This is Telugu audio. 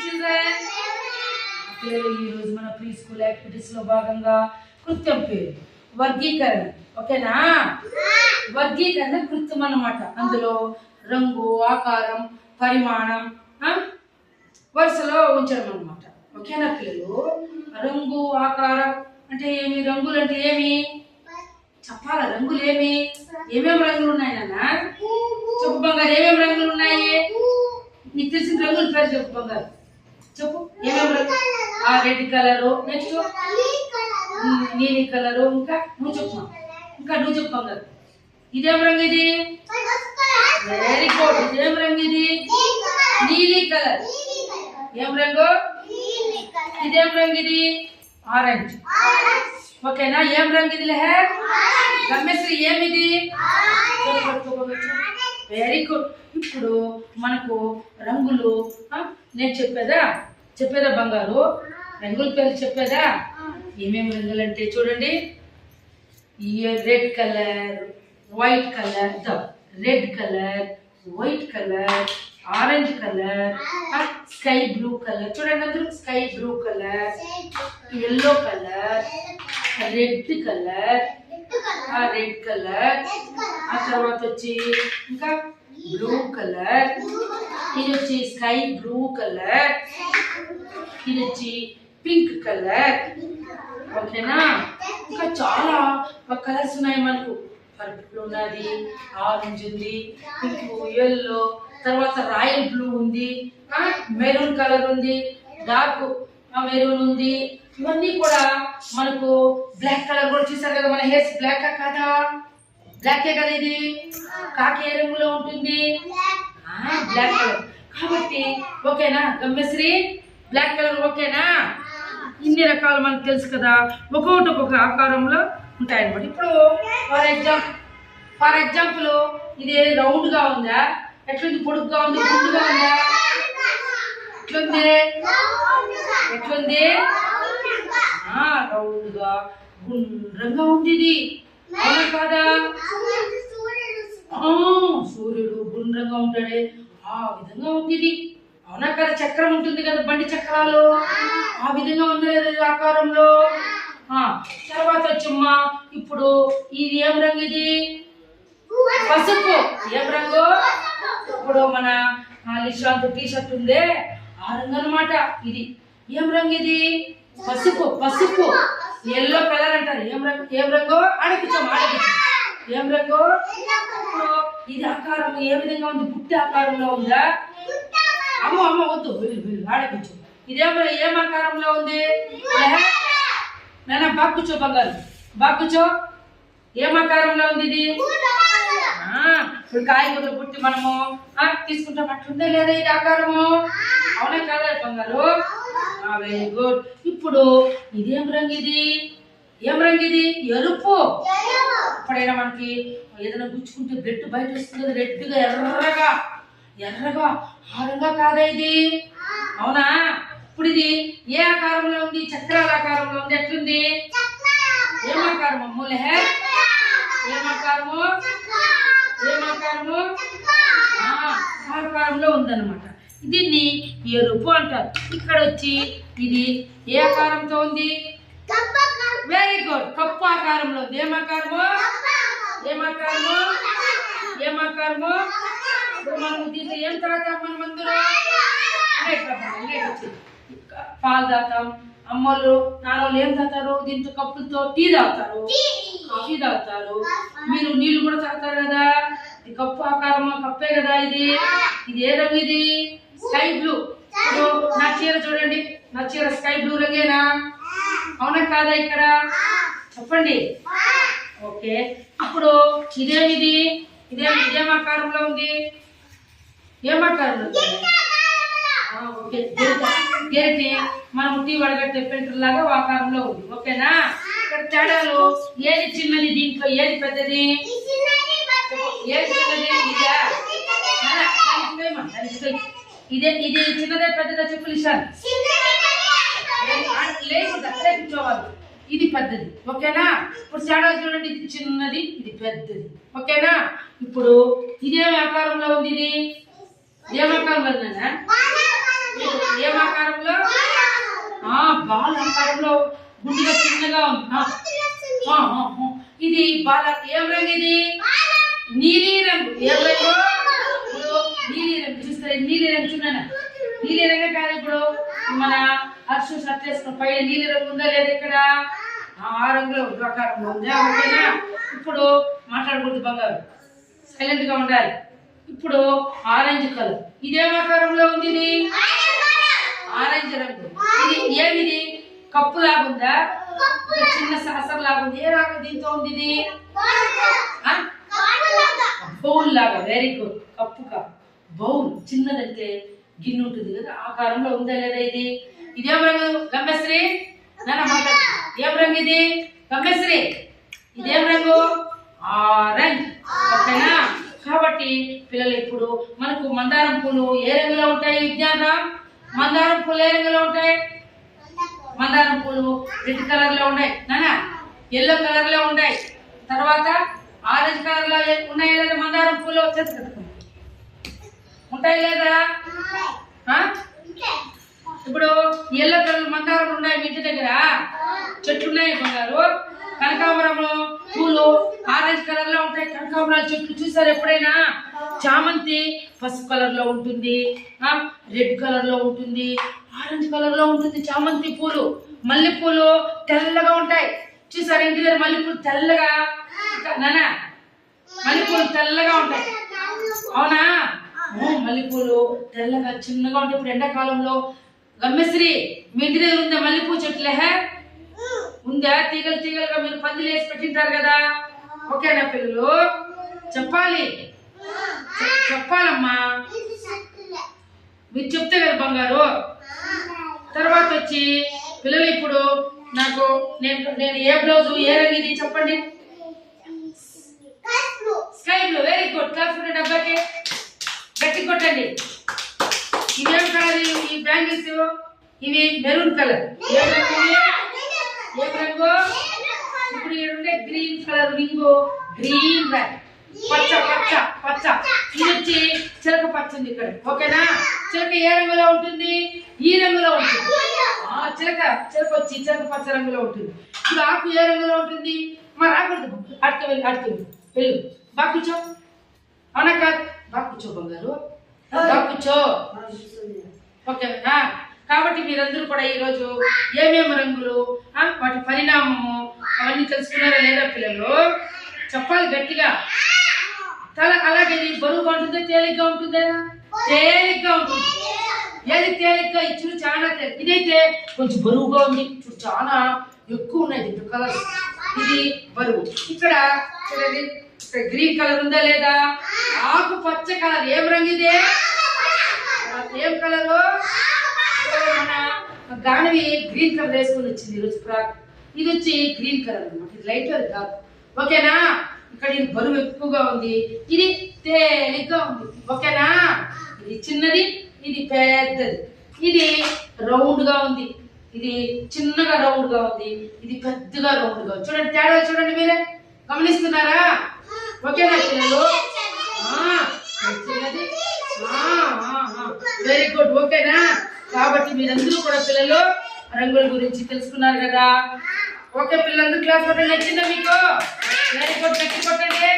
చిల్డ్రన్ ఈ రోజు మన ప్రీ స్కూల్ యాక్టివిటీస్ లో భాగంగా కృత్యం పేరు వర్గీకరణ. ఓకేనా? వర్గీకరణ కృత్యం అన్నమాట. అందులో రంగు, ఆకారం, పరిమాణం వరుసలో ఉంచడం అన్నమాట. ఓకేనా పిల్లలు? రంగు, ఆకారం అంటే ఏమి? రంగులు అంటే ఏమి చెప్పాలా? రంగులు ఏమేమి రంగులు ఉన్నాయి నాన్న? చెప్పు బంగారు, ఏమేమి రంగులు ఉన్నాయి? నీకు తెలిసిన రంగుల పేరు చెప్పు బంగారు. చెప్పు ఏమేమి రంగు? రెడ్ కలరు, నెక్స్ట్ నీలి కలరు, ఇంకా నువ్వు చెప్పు. ఇంకా నువ్వు చెప్పు బంగారు. ఇదేం రంగు? ఇది వెరీ గుడ్. ఇదేం రంగు? ఇది నీలి కలర్. ఏం రంగు? ఇదేం రంగు? ఇది ఆరెంజ్. ఓకేనా? ఏం రంగు ఇది? గమ్మేశ్వరి ఏమిది? Very good. ఇప్పుడు మనకు రంగులు నేను చెప్పేదా బంగారు? రంగుల పేరు చెప్పేదా? ఏమేమి రంగులు అంటే చూడండి. Red colour, white colour, red colour, white colour, orange colour, sky blue colour. చూడండి అందరూ, sky blue colour, yellow colour, red colour, red colour. ఆ తర్వాత వచ్చి ఇంకా బ్లూ కలర్, ఇది వచ్చి స్కై బ్లూ కలర్, ఇది వచ్చి పింక్ కలర్. ఓకేనా? ఇంకా చాలా కలర్స్ ఉన్నాయి మనకు. పర్పుల్ ఉన్నది, ఆరెంజ్ ఉంది, పింక్, ఎల్లో, తర్వాత రాయల్ బ్లూ ఉంది, మెరూన్ కలర్ ఉంది, డార్క్ మెరూన్ ఉంది. ఇవన్నీ కూడా మనకు బ్లాక్ కలర్ కూడా చూసారు కదా. మన హెయిర్స్ బ్లాక్ కదా? బ్లాకే కదా ఇది. కాకి ఏ రంగులో ఉంటుంది? Black colour. కాబట్టి ఓకేనా గమ్మశ్రీ? బ్లాక్ కలర్ ఓకేనా? ఇన్ని రకాలు మనకు తెలుసు కదా. ఒక్కొక్క ఆకారంలో ఉంటాయన్నమాట. ఇప్పుడు ఫర్ ఎగ్జాంపుల్ ఇది రౌండ్ గా ఉందా? ఎట్లుంది? పొడుగ్గా ఉంది, గుండుగా ఉందా? ఎట్లుంది? రౌండ్ గా గుండ్రంగా ఉంది ఇది. అవునా కాదా? సూర్యుడు గుండ్రంగా ఉంటాడే ఆ విధంగా ఉంది ఇది. అవునా కదా? చక్రం ఉంటుంది కదా, బండి చక్రాలు, ఆ విధంగా ఉంది లేదా ఆకారంలో. తర్వాత వచ్చమ్మా ఇప్పుడు ఇది ఏం రంగు? ఇది పసుపు. ఏం రంగు? ఇప్పుడు మన లిషాంత్ టీ షర్ట్ ఉందే ఆ రంగు అన్నమాట. ఇది ఏం రంగు? ఇది పసుపు. ఎల్లో కలర్ అంటారు. ఏం రంగు? ఆడపించాము. ఏం రంగు? ఇది ఆకారం ఏ విధంగా ఉంది? బుట్టి ఆకారంలో ఉందా? అమ్మ వద్దు, ఆడపించు. ఏం ఆకారంలో ఉంది? నాన్న బాగుచో బంగారు, బాగుచో. ఏం ఆకారంలో ఉంది ఇది? ఇప్పుడు కాయగూర పుట్టి మనము తీసుకుంటాం. అట్లుందే లేదా ఇది ఆకారము? అవునా కదా బంగారు? Very good. ఇప్పుడు ఇదేం రంగు? ఇది ఏం రంగు? ఇది ఎరుపు. ఎప్పుడైనా మనకి ఏదైనా గుచ్చుకుంటే బ్లడ్ బయట వస్తుంది కదా, రెడ్గా ఎర్రగా ఆ రంగా కాదా ఇది? అవునా? ఇప్పుడు ఇది ఏ ఆకారంలో ఉంది? చక్రాల ఆకారంలో ఉంది. ఎట్లుంది? ఏం ఆకారం అమ్ములే? ఆకారంలో ఉందన్నమాట. దీన్ని ఎరుపు అంటారు. ఇక్కడ వచ్చి ఇది ఏ ఆకారంతో ఉంది? Very good. కప్పు ఆకారంలో ఉంది. ఏమాకారము? మనం దీంట్లో ఏం తాగుతాం? మనం అందరూ పాలు తాగుతాం. అమ్మోళ్ళు నాన్నోళ్ళు ఏం తాగుతారు? దీంతో కప్పులతో టీ తాగుతారు, కాఫీ తాగుతారు. మీరు నీళ్లు కూడా తాగుతారు కదా. ఇది కప్పు ఆకారం, కప్పే కదా ఇది. ఇది ఏ రంగు? ఇది స్కై బ్లూ. ఇప్పుడు నా చీర చూడండి, నా చీర స్కై బ్లూ రంగేనా? అవునా కాదా? ఇక్కడ చెప్పండి. ఓకే. ఇప్పుడు ఇదేమిది? ఇదేం ఆకారంలో ఉంది? ఏం ఆకారంలో? గెరిటి మనం టీ వడగట్టే ఫిల్టర్ లాగా ఆకారంలో ఉంది. ఓకేనా? ఇక్కడ తేడాలు ఏది చిన్నది, దీంట్లో ఏది పెద్దది? ఏది చిన్నది? ఇది చిన్నదే పెద్దదా చెప్పు లిషాన్? లేకుండా అక్కడే కూర్చోవాలి. ఇది పెద్దది. ఓకేనా? ఇప్పుడు తేడాలు చూడండి. ఇది చిన్నది, ఇది పెద్దది. ఓకేనా? ఇప్పుడు ఇదేం ఆకారంలో ఉంది? ఇది ఏం ఆకారంలో ఉందన్నా? ఏం ఆకారంలో గుండుగా చిన్నగా ఉంది. ఇది బాల ఏం రంగు? ఇది నీలి రంగు. ఏం రంగు? నీలి రంగు. చూస్తారా నీలి రంగు? చూడనా నీలి రంగు కాదు. ఇప్పుడు మన హర్షు షర్ట్ వేసుకున్న పైన నీలి రంగు ఉందా లేదా? ఇక్కడ ఆ రంగులో ఆకారంలో ఉందా? ఓకేనా? ఇప్పుడు మాట్లాడకూడదు బంగారు, సైలెంట్ గా ఉండాలి. ఇప్పుడు ఆరెంజ్ కలర్. ఇదేం ఆకారంలో ఉంది? ఇది ఆరెంజ్ రంగు. ఇది ఏమిది? కప్పు లాగా ఉందా? చిన్న సాసర్ లాగా ఉంది. ఏ రాగా దీంతో ఉంది? ఇది బౌల్ లాగా. Very good. కప్పుగా బౌల్ చిన్నదంటే గిన్నె ఉంటుంది కదా, ఆకారంలో ఉందా లేదా? ఇది ఇదేం రంగు గంగశ్రీ? నాన్న మాట్లాడు. ఏం రంగు ఇది గంగశ్రీ? ఇదేం రంగు? ఆరెంజ్. ఓకేనా? కాబట్టి పిల్లలు ఇప్పుడు మనకు మందారం పూలు ఏ రంగులో ఉంటాయి? విజ్ఞాన మందారం పూలు ఏ రంగులో ఉంటాయి? మందారం పూలు రెడ్ కలర్ లో ఉన్నాయి నాన్న, ఎల్లో కలర్ లో ఉన్నాయి, తర్వాత ఆరెంజ్ కలర్ లో ఉన్నాయి లేదా? మందారం పూలు ఉంటాయి లేదా? ఇప్పుడు ఎల్లో కలర్ మందారం ఉన్నాయి మీ ఇంటి దగ్గర, చెట్లు ఉన్నాయి బంగారు. కనకాంబరము పూలు ఆరెంజ్ కలర్ లో ఉంటాయి. కనకాంబరాల చెట్లు చూసారు ఎప్పుడైనా? చామంతి పసుపు కలర్ లో ఉంటుంది, రెడ్ కలర్ లో ఉంటుంది, ఆరెంజ్ కలర్ లో ఉంటుంది చామంతి పూలు. మల్లెపూలు తెల్లగా ఉంటాయి చూసారు ఇంటి దగ్గర? మల్లెపూలు తెల్లగా నానా, మల్లెపూలు తెల్లగా ఉంటాయి అవునా? మల్లెపూలు తెల్లగా చిన్నగా ఉంటాయి. ఇప్పుడు ఎండాకాలంలో గమ్యశ్రీ మీ ఇంటి దగ్గర ఉందా మల్లెపూ చెట్లే? ఉందా? తీగలు తీగలుగా మీరు పందిలు వేసి పెట్టింటారు కదా. ఓకేనా పిల్లలు? చెప్పాలి, చెప్పాలమ్మా. మీరు చెప్తే కదా బంగారు. తర్వాత వచ్చి పిల్లలు ఇప్పుడు నాకు నేను ఏ బ్లౌజు ఏ రంగు ఇది చెప్పండి? Sky blue. Very good. Class కొట్టే డబ్బాకి గట్టి కొట్టండి. ఇవేం కలర్? ఈ బ్యాంగిల్స్ ఇవి మెరూన్ కలర్. ఏ రంగు? ఇప్పుడు ఉండే గ్రీన్ కలర్ రింగు, గ్రీన్ రంగ్. పచ్చ పచ్చ పచ్చ. ఇది వచ్చి చిలక పచ్చ ఉంది ఇక్కడ. ఓకేనా? చిలక ఏ రంగులో ఉంటుంది? ఈ రంగులో ఉంటుంది. చిలక చిలక వచ్చి చిలక పచ్చ రంగులో ఉంటుంది. ఇప్పుడు ఆకు ఏ రంగులో ఉంటుంది? మరి రాకూడదు. అడుతు వెళ్ళు. బాగా కూర్చో. అవునా కాదు? బాగా కూర్చో బంగారు, బాగా కూర్చో. ఓకేనా? కాబట్టి మీరందరూ కూడా ఈరోజు ఏమేమి రంగులు, వాటి పరిణామము అవన్నీ తెలుసుకున్నారా లేదా పిల్లలు? చెప్పాలి గట్టిగా. అలాగే బరువుగా ఉంటుందా తేలిగ్గా ఉంటుందా? తేలిగ్గా ఉంటుంది. ఏది తేలిగ్గా? ఇచ్చిన చాలా తేలిక. ఇదైతే కొంచెం బరువుగా ఉంది. ఇప్పుడు చాలా ఎక్కువ ఉన్నాయి దీంట్లో కలర్స్. ఇది బరువు. ఇక్కడ చూడండి, ఇక్కడ గ్రీన్ కలర్ ఉందా లేదా? ఆకు పచ్చ కలర్. ఏం రంగు ఇదే? ఏం కలరు? మన గానవి గ్రీన్ కలర్ వేసుకొని వచ్చింది ఈరోజు ఫ్రాక్. ఇది వచ్చి గ్రీన్ కలర్ అనమాట. ఇది లైట్ కలర్ కాదు. ఓకేనా? ఇక్కడ ఇది బరువు ఎక్కువగా ఉంది, ఇది తేలిగ్గా ఉంది. ఓకేనా? ఇది చిన్నది, ఇది పెద్దది. ఇది రౌండ్ గా ఉంది, ఇది చిన్నగా రౌండ్ గా ఉంది, ఇది పెద్దగా రౌండ్ గా ఉంది. చూడండి తేడా చూడండి, మీరే గమనిస్తున్నారా? ఓకేనా పిల్లలు? Very good. ఓకేనా? కాబట్టి మీరందరూ కూడా పిల్లలు రంగుల గురించి తెలుసుకున్నారు కదా. ఓకే పిల్లలందరూ క్లాస్ కొట్టండి. నచ్చిందా మీకు? Very good. గట్టి కొట్టండి.